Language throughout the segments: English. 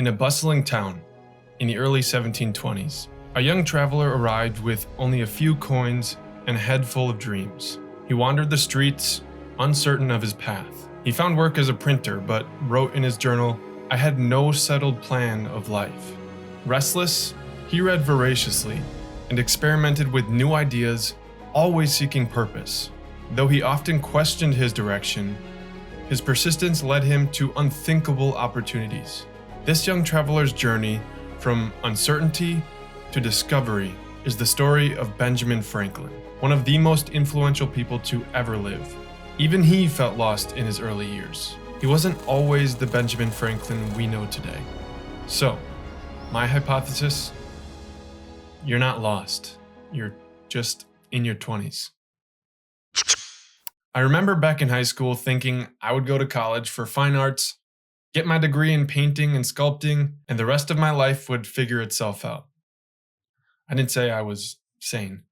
In a bustling town in the early 1720s, a young traveler arrived with only a few coins and a head full of dreams. He wandered the streets, uncertain of his path. He found work as a printer, but wrote in his journal, "I had no settled plan of life." Restless, he read voraciously and experimented with new ideas, always seeking purpose. Though he often questioned his direction, his persistence led him to unthinkable opportunities. This young traveler's journey from uncertainty to discovery is the story of Benjamin Franklin, one of the most influential people to ever live. Even he felt lost in his early years. He wasn't always the Benjamin Franklin we know today. So, my hypothesis, you're not lost. You're just in your 20s. I remember back in high school thinking I would go to college for fine arts, get my degree in painting and sculpting, and the rest of my life would figure itself out. I didn't say I was sane.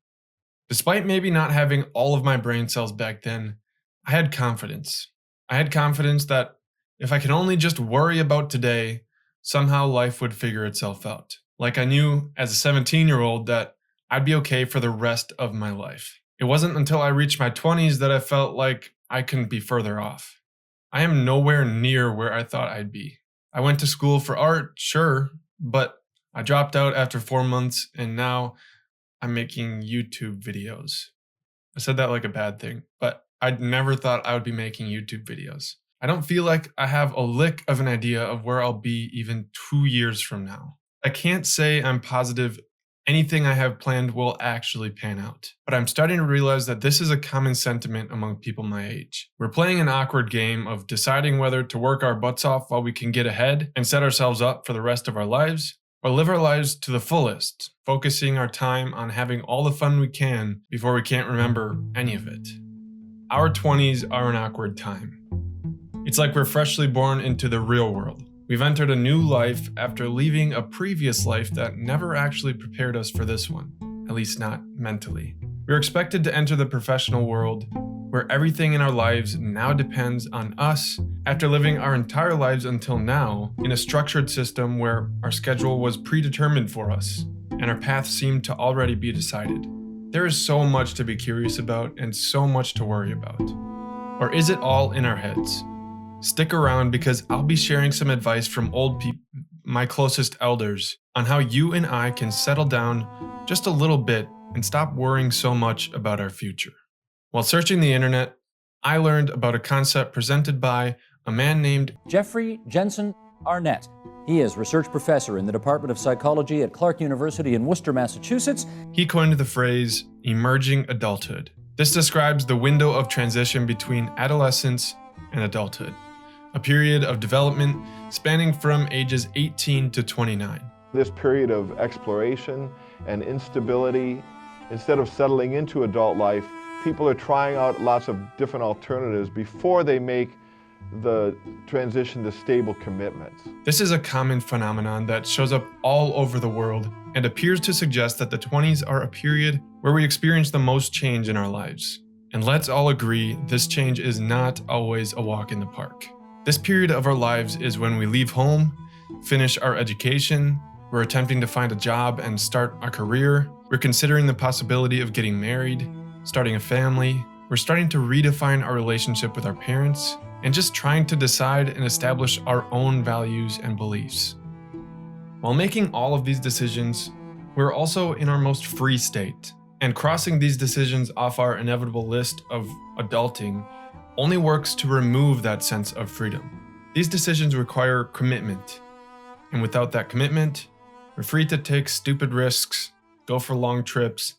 Despite maybe not having all of my brain cells back then, I had confidence. I had confidence that if I could only just worry about today, somehow life would figure itself out. Like I knew as a 17-year-old that I'd be okay for the rest of my life. It wasn't until I reached my 20s that I felt like I couldn't be further off. I am nowhere near where I thought I'd be. I went to school for art, sure, but I dropped out after 4 months and now I'm making YouTube videos. I said that like a bad thing, but I'd never thought I would be making YouTube videos. I don't feel like I have a lick of an idea of where I'll be even 2 years from now. I can't say I'm positive anything I have planned will actually pan out, but I'm starting to realize that this is a common sentiment among people my age. We're playing an awkward game of deciding whether to work our butts off while we can get ahead and set ourselves up for the rest of our lives, or live our lives to the fullest, focusing our time on having all the fun we can before we can't remember any of it. Our 20s are an awkward time. It's like we're freshly born into the real world. We've entered a new life after leaving a previous life that never actually prepared us for this one, at least not mentally. We're expected to enter the professional world, where everything in our lives now depends on us after living our entire lives until now in a structured system where our schedule was predetermined for us and our path seemed to already be decided. There is so much to be curious about and so much to worry about. Or is it all in our heads? Stick around because I'll be sharing some advice from old people, my closest elders, on how you and I can settle down just a little bit and stop worrying so much about our future. While searching the internet, I learned about a concept presented by a man named Jeffrey Jensen Arnett. He is research professor in the Department of Psychology at Clark University in Worcester, Massachusetts. He coined the phrase emerging adulthood. This describes the window of transition between adolescence and adulthood, a period of development spanning from ages 18 to 29. This period of exploration and instability, instead of settling into adult life, people are trying out lots of different alternatives before they make the transition to stable commitments. This is a common phenomenon that shows up all over the world and appears to suggest that the 20s are a period where we experience the most change in our lives. And let's all agree, this change is not always a walk in the park. This period of our lives is when we leave home, finish our education, we're attempting to find a job and start a career, we're considering the possibility of getting married, starting a family, we're starting to redefine our relationship with our parents, and just trying to decide and establish our own values and beliefs. While making all of these decisions, we're also in our most free state, and crossing these decisions off our inevitable list of adulting only works to remove that sense of freedom. These decisions require commitment, and without that commitment, we're free to take stupid risks, go for long trips,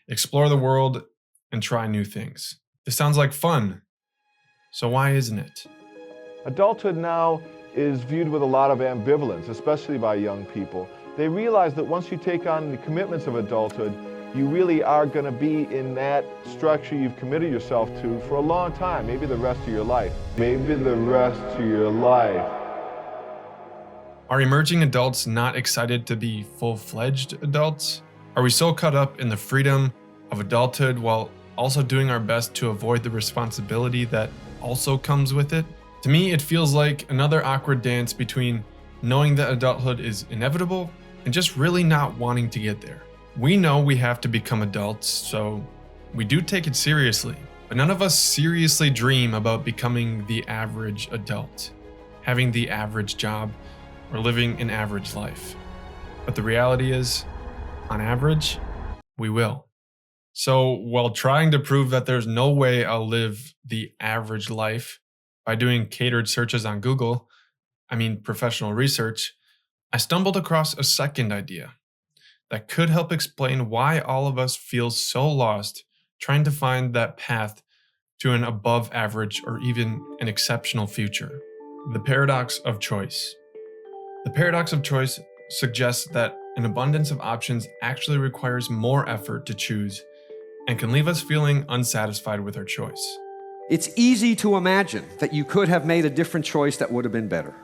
explore the world, and try new things. This sounds like fun, so why isn't it? Adulthood now is viewed with a lot of ambivalence, especially by young people. They realize that once you take on the commitments of adulthood, you really are going to be in that structure you've committed yourself to for a long time, maybe the rest of your life. Maybe the rest of your life. Are emerging adults not excited to be full-fledged adults? Are we so caught up in the freedom of adulthood while also doing our best to avoid the responsibility that also comes with it? To me, it feels like another awkward dance between knowing that adulthood is inevitable, and just really not wanting to get there. We know we have to become adults, so we do take it seriously, but none of us seriously dream about becoming the average adult, having the average job, or living an average life. But the reality is, on average, we will. So while trying to prove that there's no way I'll live the average life by doing catered searches on Google, professional research, I stumbled across a second idea that could help explain why all of us feel so lost trying to find that path to an above average or even an exceptional future. The paradox of choice. The paradox of choice suggests that an abundance of options actually requires more effort to choose and can leave us feeling unsatisfied with our choice. It's easy to imagine that you could have made a different choice that would have been better.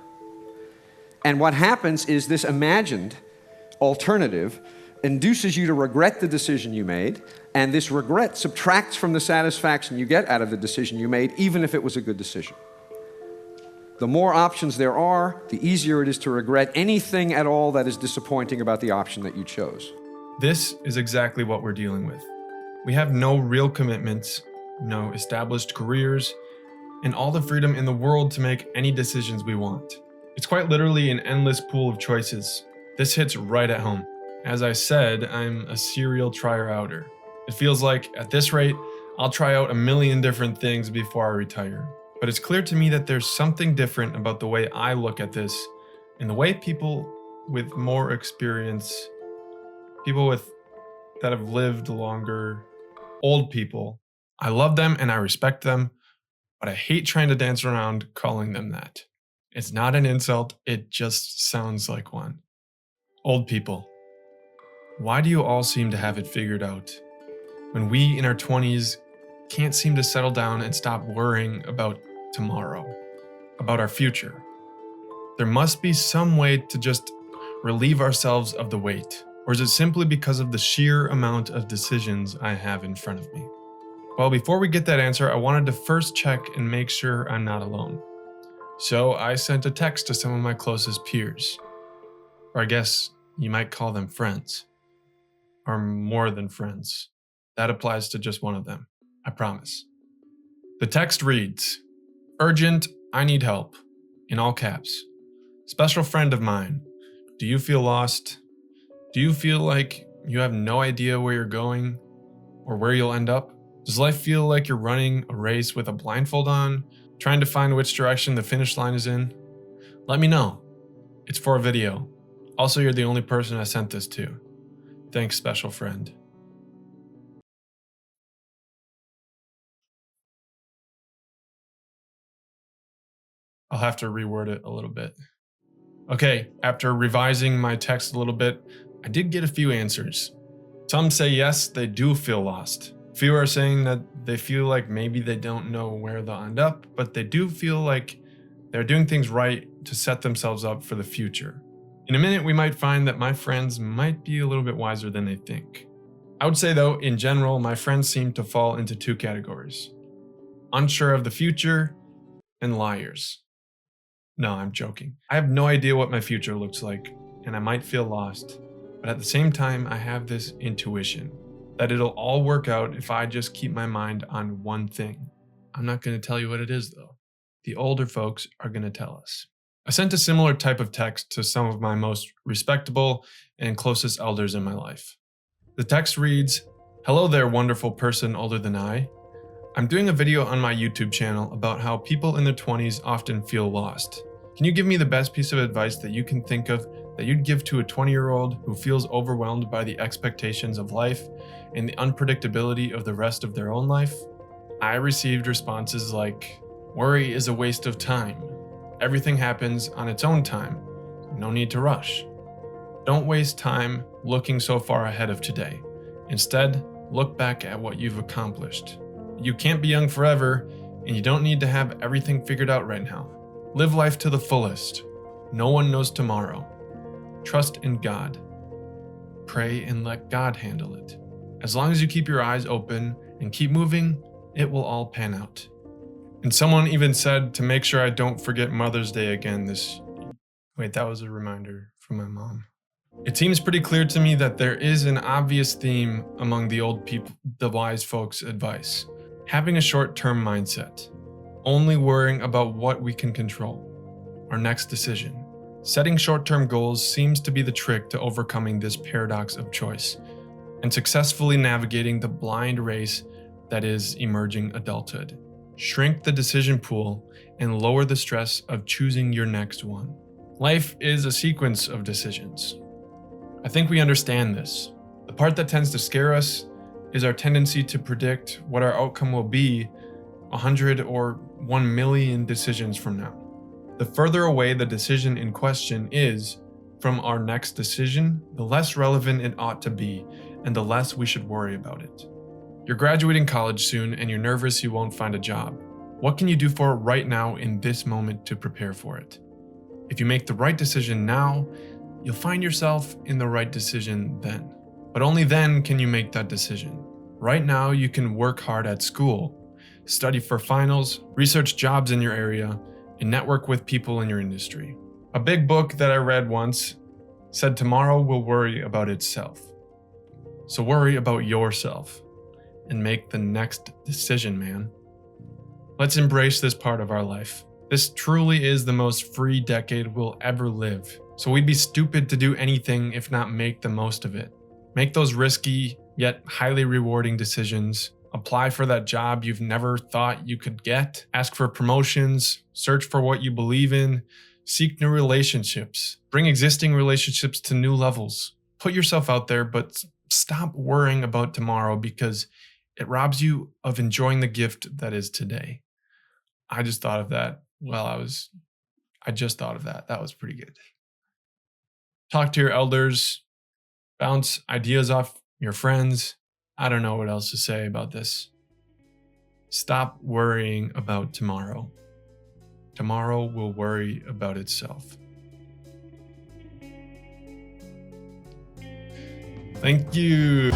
And what happens is this imagined alternative induces you to regret the decision you made, and this regret subtracts from the satisfaction you get out of the decision you made, even if it was a good decision. The more options there are, the easier it is to regret anything at all that is disappointing about the option that you chose. This is exactly what we're dealing with. We have no real commitments, no established careers, and all the freedom in the world to make any decisions we want. It's quite literally an endless pool of choices. This hits right at home. As I said, I'm a serial trier-outer. It feels like, at this rate, I'll try out a million different things before I retire. But it's clear to me that there's something different about the way I look at this and the way people with more experience, that have lived longer, old people, I love them and I respect them, but I hate trying to dance around calling them that. It's not an insult, it just sounds like one. Old people. Why do you all seem to have it figured out when we in our 20s can't seem to settle down and stop worrying about tomorrow, about our future? There must be some way to just relieve ourselves of the weight, or is it simply because of the sheer amount of decisions I have in front of me? Well, before we get that answer, I wanted to first check and make sure I'm not alone. So I sent a text to some of my closest peers, or I guess you might call them friends, or more than friends. That applies to just one of them, I promise. The text reads, "Urgent, I need help," in all caps. "Special friend of mine, do you feel lost? Do you feel like you have no idea where you're going or where you'll end up? Does life feel like you're running a race with a blindfold on, trying to find which direction the finish line is in? Let me know. It's for a video. Also, you're the only person I sent this to. Thanks, special friend." I'll have to reword it a little bit. Okay, after revising my text a little bit, I did get a few answers. Some say yes, they do feel lost. Few are saying that they feel like maybe they don't know where they'll end up, but they do feel like they're doing things right to set themselves up for the future. In a minute, we might find that my friends might be a little bit wiser than they think. I would say though, in general, my friends seem to fall into two categories: unsure of the future and liars. No, I'm joking. I have no idea what my future looks like, and I might feel lost, but at the same time, I have this intuition that it'll all work out if I just keep my mind on one thing. I'm not going to tell you what it is though. The older folks are going to tell us. I sent a similar type of text to some of my most respectable and closest elders in my life. The text reads, "Hello there, wonderful person older than I. I'm doing a video on my YouTube channel about how people in their 20s often feel lost. Can you give me the best piece of advice that you can think of that you'd give to a 20-year-old who feels overwhelmed by the expectations of life and the unpredictability of the rest of their own life?" I received responses like, "Worry is a waste of time. Everything happens on its own time. No need to rush. Don't waste time looking so far ahead of today. Instead, look back at what you've accomplished. You can't be young forever, and you don't need to have everything figured out right now. Live life to the fullest. No one knows tomorrow. Trust in God. Pray and let God handle it. As long as you keep your eyes open and keep moving, it will all pan out." And someone even said to make sure I don't forget Mother's Day again this Wait, that was a reminder from my mom. It seems pretty clear to me that there is an obvious theme among the old people, the wise folks' advice. Having a short-term mindset, only worrying about what we can control, our next decision. Setting short-term goals seems to be the trick to overcoming this paradox of choice and successfully navigating the blind race that is emerging adulthood. Shrink the decision pool and lower the stress of choosing your next one. Life is a sequence of decisions. I think we understand this. The part that tends to scare us is our tendency to predict what our outcome will be 100 or 1 million decisions from now. The further away the decision in question is from our next decision, the less relevant it ought to be, and the less we should worry about it. You're graduating college soon and you're nervous you won't find a job. What can you do for it right now in this moment to prepare for it? If you make the right decision now, you'll find yourself in the right decision then. But only then can you make that decision. Right now, you can work hard at school, study for finals, research jobs in your area, and network with people in your industry. A big book that I read once said tomorrow will worry about itself. So worry about yourself and make the next decision, man. Let's embrace this part of our life. This truly is the most free decade we'll ever live. So we'd be stupid to do anything if not make the most of it. Make those risky yet highly rewarding decisions. Apply for that job you've never thought you could get. Ask for promotions. Search for what you believe in. Seek new relationships. Bring existing relationships to new levels. Put yourself out there, but stop worrying about tomorrow because it robs you of enjoying the gift that is today. I just thought of that I just thought of that. That was pretty good. Talk to your elders. Bounce ideas off your friends. I don't know what else to say about this. Stop worrying about tomorrow. Tomorrow will worry about itself. Thank you.